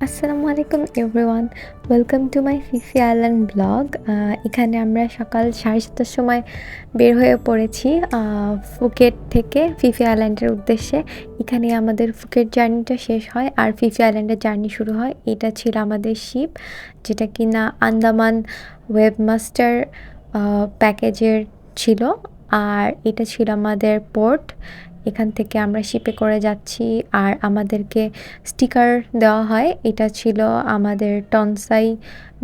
আসসালামু আলাইকুম everyone, welcome to my Phi Phi island blog. এখানে আমরা সকাল 7:30টার সময় বের হয়ে পড়েছি ফুকেট থেকে ফিফি আইল্যান্ডের উদ্দেশ্যে। এখানে আমাদের ফুকেট জার্নিটা শেষ হয় আর ফিফি আইল্যান্ডের জার্নি শুরু হয়। এটা ছিল আমাদের শিপ, যেটা কিনা আন্দামান ওয়েবমাস্টার প্যাকেজের ছিল। আর এটা ছিল আমাদের পোর্ট। এখান থেকে আমরা শিপে করে যাচ্ছি আর আমাদেরকে স্টিকার দেওয়া হয়। এটা ছিল আমাদের টনসাই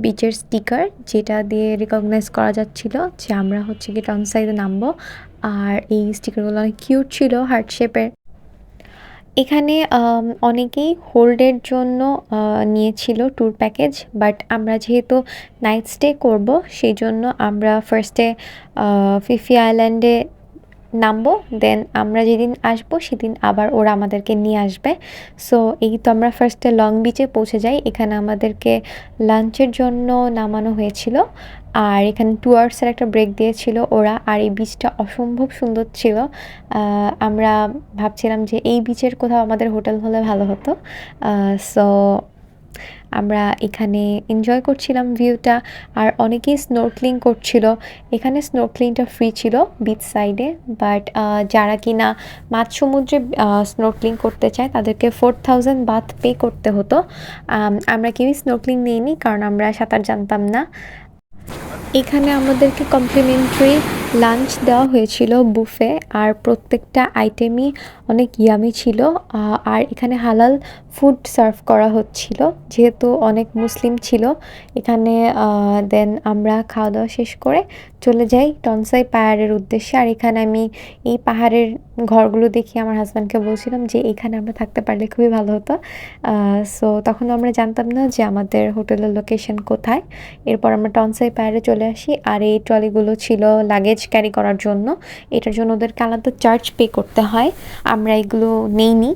বিচের স্টিকার, যেটা দিয়ে রিকগনাইজ করা যাচ্ছিল যে আমরা হচ্ছে কি টনসাইতে নামবো। আর এই স্টিকারগুলো অনেক কিউট ছিল, হার্ট শেপের। এখানে অনেকেই হোল্ডের জন্য নিয়েছিল ট্যুর প্যাকেজ, বাট আমরা যেহেতু নাইট স্টে করব সেই জন্য আমরা ফার্স্টে ফিফি আইল্যান্ডে নামবো, দেন আমরা যেদিন আসবো সেদিন আবার ওরা আমাদেরকে নিয়ে আসবে। সো এই তো আমরা ফার্স্টে লং বিচে পৌঁছে যাই। এখানে আমাদেরকে লাঞ্চের জন্য নামানো হয়েছিল আর এখানে 2 আওয়ার্সের একটা ব্রেক দিয়েছিল ওরা। আর এই বিচটা অসম্ভব সুন্দর ছিল। আমরা ভাবছিলাম যে এই বিচের কোথাও আমাদের হোটেল হলে ভালো হতো। সো আমরা এখানে এনজয় করছিলাম ভিউটা। আর অনেকেই স্নোরক্লিং করছিল। এখানে স্নোরক্লিংটা ফ্রি ছিল বিচ সাইডে, বাট যারা কিনা মাঝ সমুদ্রে স্নোরক্লিং করতে চায় তাদেরকে 4000 বাথ পে করতে হতো। আমরা কেউই স্নোরক্লিং নিইনি, কারণ আমরা সাঁতার জানতাম না। এখানে আমাদেরকে কমপ্লিমেন্টারি লাঞ্চ দেওয়া হয়েছিল বুফে, আর প্রত্যেকটা আইটেমই অনেক ইয়ামি ছিল। আর এখানে হালাল ফুড সার্ভ করা হচ্ছিল, যেহেতু অনেক মুসলিম ছিল এখানে। দেন আমরা খাওয়া দাওয়া শেষ করে চলে যাই টনসাই পাহাড়ের উদ্দেশ্যে। আর এখানে আমি এই পাহাড়ের ঘরগুলো দেখি আমার হাজব্যান্ডকে বলছিলাম যে এখানে আমরা থাকতে পারলে খুবই ভালো হতো। সো তখন আমরা জানতাম না যে আমাদের হোটেলের লোকেশন কোথায়। এরপর আমরা টনসাই পাহাড়ে চলে আসি। আর এই ট্রলিগুলো ছিল লাগেজ ক্যারি করার জন্য। এটার জন্য ওদেরকে আলাদা চার্জ পে করতে হয়, আমরা এগুলো নেইনি।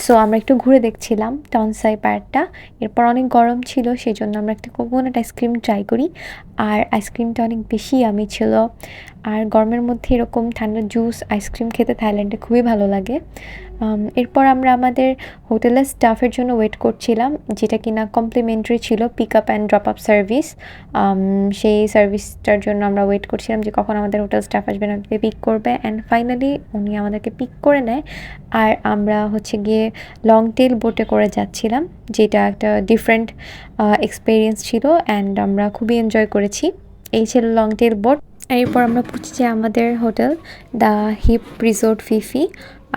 সো আমরা একটু ঘুরে দেখছিলাম টনসাই পাহাড়টা। এরপর অনেক গরম ছিল, সেই জন্য আমরা একটা কোকোনাট আইসক্রিম ট্রাই করি। আর আইসক্রিমটা অনেক বেশি ইয়ামি ছিল। আর গরমের মধ্যে এরকম ঠান্ডা জুস আইসক্রিম খেতে থাইল্যান্ডে খুবই ভালো লাগে। এরপর আমরা আমাদের হোটেলের স্টাফের জন্য ওয়েট করছিলাম, যেটা কিনা কমপ্লিমেন্টারি ছিল, pick up and drop up service. সেই সার্ভিসটার জন্য আমরা ওয়েট করছিলাম যে কখন আমাদের হোটেল স্টাফ আসবে, আমাদেরকে পিক করবে। অ্যান্ড ফাইনালি উনি আমাদেরকে পিক করে নেয়। আর আমরা হচ্ছে গিয়ে লং টেল বোটে করে যাচ্ছিলাম, যেটা একটা ডিফারেন্ট এক্সপিরিয়েন্স ছিল অ্যান্ড আমরা খুবই এনজয় করেছি। এই ছিল লং টেল বোট। এরপর আমরা পৌঁছেছি আমাদের hotel the hip resort Phi Phi.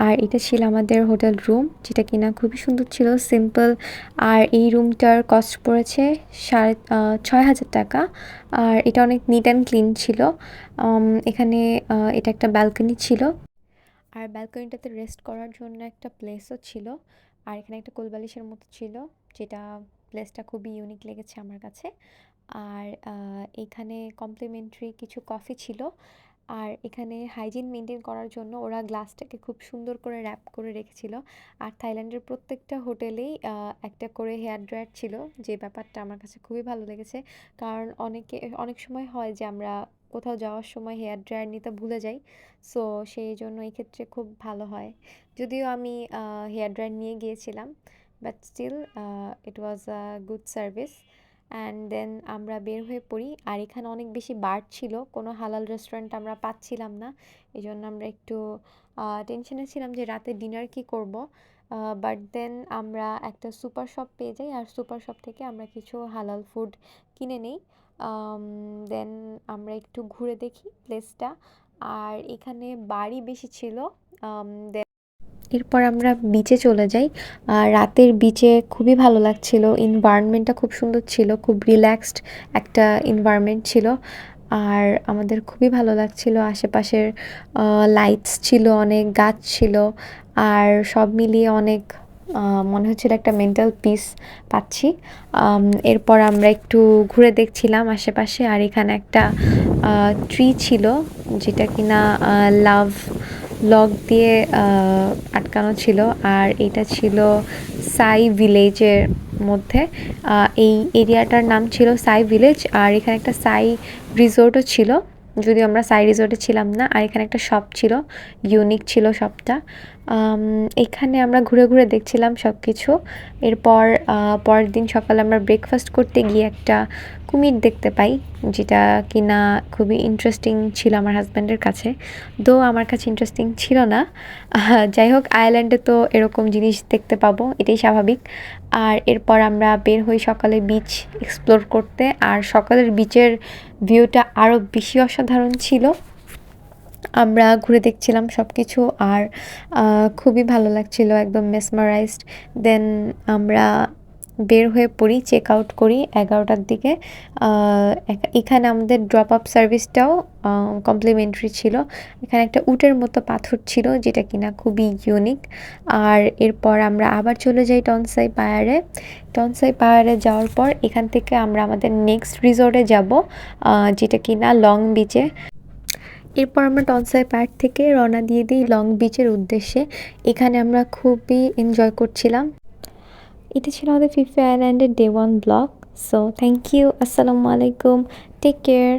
আর এটা ছিল আমাদের হোটেল রুম, যেটা কিনা খুবই সুন্দর ছিল, সিম্পল। আর এই রুমটার কস্ট পড়েছে 6,500 টাকা। আর এটা অনেক নিট অ্যান্ড ক্লিন ছিল। এখানে এটা একটা ব্যালকনি ছিল, আর ব্যালকনিটাতে রেস্ট করার জন্য একটা প্লেসও ছিল। আর এখানে একটা কোলবালিশের মতো ছিল, যেটা প্লেসটা খুবই ইউনিক লেগেছে আমার কাছে। আর এখানে কমপ্লিমেন্টারি কিছু কফি ছিল। আর এখানে হাইজিন মেনটেন করার জন্য ওরা গ্লাসটাকে খুব সুন্দর করে র্যাপ করে রেখেছিল। আর থাইল্যান্ডের প্রত্যেকটা হোটেলেই একটা করে হেয়ার ড্রায়ার ছিল, যে ব্যাপারটা আমার কাছে খুবই ভালো লেগেছে। কারণ অনেক সময় হয় যে আমরা কোথাও যাওয়ার সময় হেয়ার ড্রায়ার নিতে ভুলে যাই। সো সেই জন্য এই ক্ষেত্রে খুব ভালো হয়। যদিও আমি হেয়ার ড্রায়ার নিয়ে গিয়েছিলাম, but still it was a good service. And then আমরা বের হয়ে পড়ি। আর এখানে অনেক বেশি বার্ড ছিল, কোনো হালাল রেস্টুরেন্ট আমরা পাচ্ছিলাম না। এই জন্য আমরা একটু টেনশনে ছিলাম যে রাতে ডিনার কী করব। বাট দেন আমরা একটা সুপার শপ পেয়ে যাই, আর সুপার শপ থেকে আমরা কিছু হালাল ফুড কিনে নিই। দেন আমরা একটু ঘুরে দেখি প্লেসটা। আর এখানে বাড়ি বেশি ছিল। এরপর আমরা বিচে চলে যাই। আর রাতের বিচে খুবই ভালো লাগছিল, এনভায়রনমেন্টটা খুব সুন্দর ছিল, খুব রিল্যাক্সড একটা এনভায়রনমেন্ট ছিল। আর আমাদের খুবই ভালো লাগছিল, আশেপাশের লাইটস ছিল, অনেক গাছ ছিল। আর সব মিলিয়ে অনেক মনে হচ্ছিল একটা মেন্টাল পিস পাচ্ছি। এরপর আমরা একটু ঘুরে দেখছিলাম আশেপাশে। আর এখানে একটা ট্রি ছিল, যেটা কিনা লাভ লক দিয়ে আটকানো ছিল। আর এটা ছিল সাই ভিলেজের মধ্যে। এই এরিয়াটার নাম ছিল সাই ভিলেজ। আর এখানে একটা সাই রিসোর্টও ছিল, যদিও আমরা সাই রিসোর্টে ছিলাম না। আর এখানে একটা শপ ছিল, ইউনিক ছিল শপটা। এখানে আমরা ঘুরে ঘুরে দেখছিলাম সব কিছু। এরপর পরের দিন সকালে আমরা ব্রেকফাস্ট করতে গিয়ে একটা কুমির দেখতে পাই, যেটা কিনা খুবই ইন্টারেস্টিং ছিল আমার হাজব্যান্ডের কাছে, আমার কাছে ইন্টারেস্টিং ছিল না। যাই হোক, আয়ারল্যান্ডে তো এরকম জিনিস দেখতে পাবো, এটাই স্বাভাবিক। আর এরপর আমরা বের হই সকালে বিচ এক্সপ্লোর করতে, আর সকালের বিচের ভিউটা আরও বেশি অসাধারণ ছিল। আমরা ঘুরে দেখছিলাম সব কিছু, আর খুবই ভালো লাগছিল, একদম মেসমারাইজড। দেন আমরা বের হয়ে পড়ি, চেক আউট করি 11টার দিকে। এখানে আমাদের ড্রপ আপ সার্ভিসটাও কমপ্লিমেন্টারি ছিল। এখানে একটা উটের মতো পাথর ছিল, যেটা কিনা খুবই ইউনিক। আর এরপর আমরা আবার চলে যাই টনসাই পাহাড়ে। টনসাই পাহাড়ে যাওয়ার পর এখান থেকে আমরা আমাদের নেক্সট রিসর্টে যাব, যেটা কিনা লং বিচে। এরপর আমরা টনসাই পার্ক থেকে রওনা দিয়ে দিই লং বিচের উদ্দেশ্যে। এখানে আমরা খুবই এনজয় করছিলাম। এটা ছিল আমাদের ফিফি আইল্যান্ডের day 1 blog. So thank you, আসসালামু আলাইকুম, টেক কেয়ার।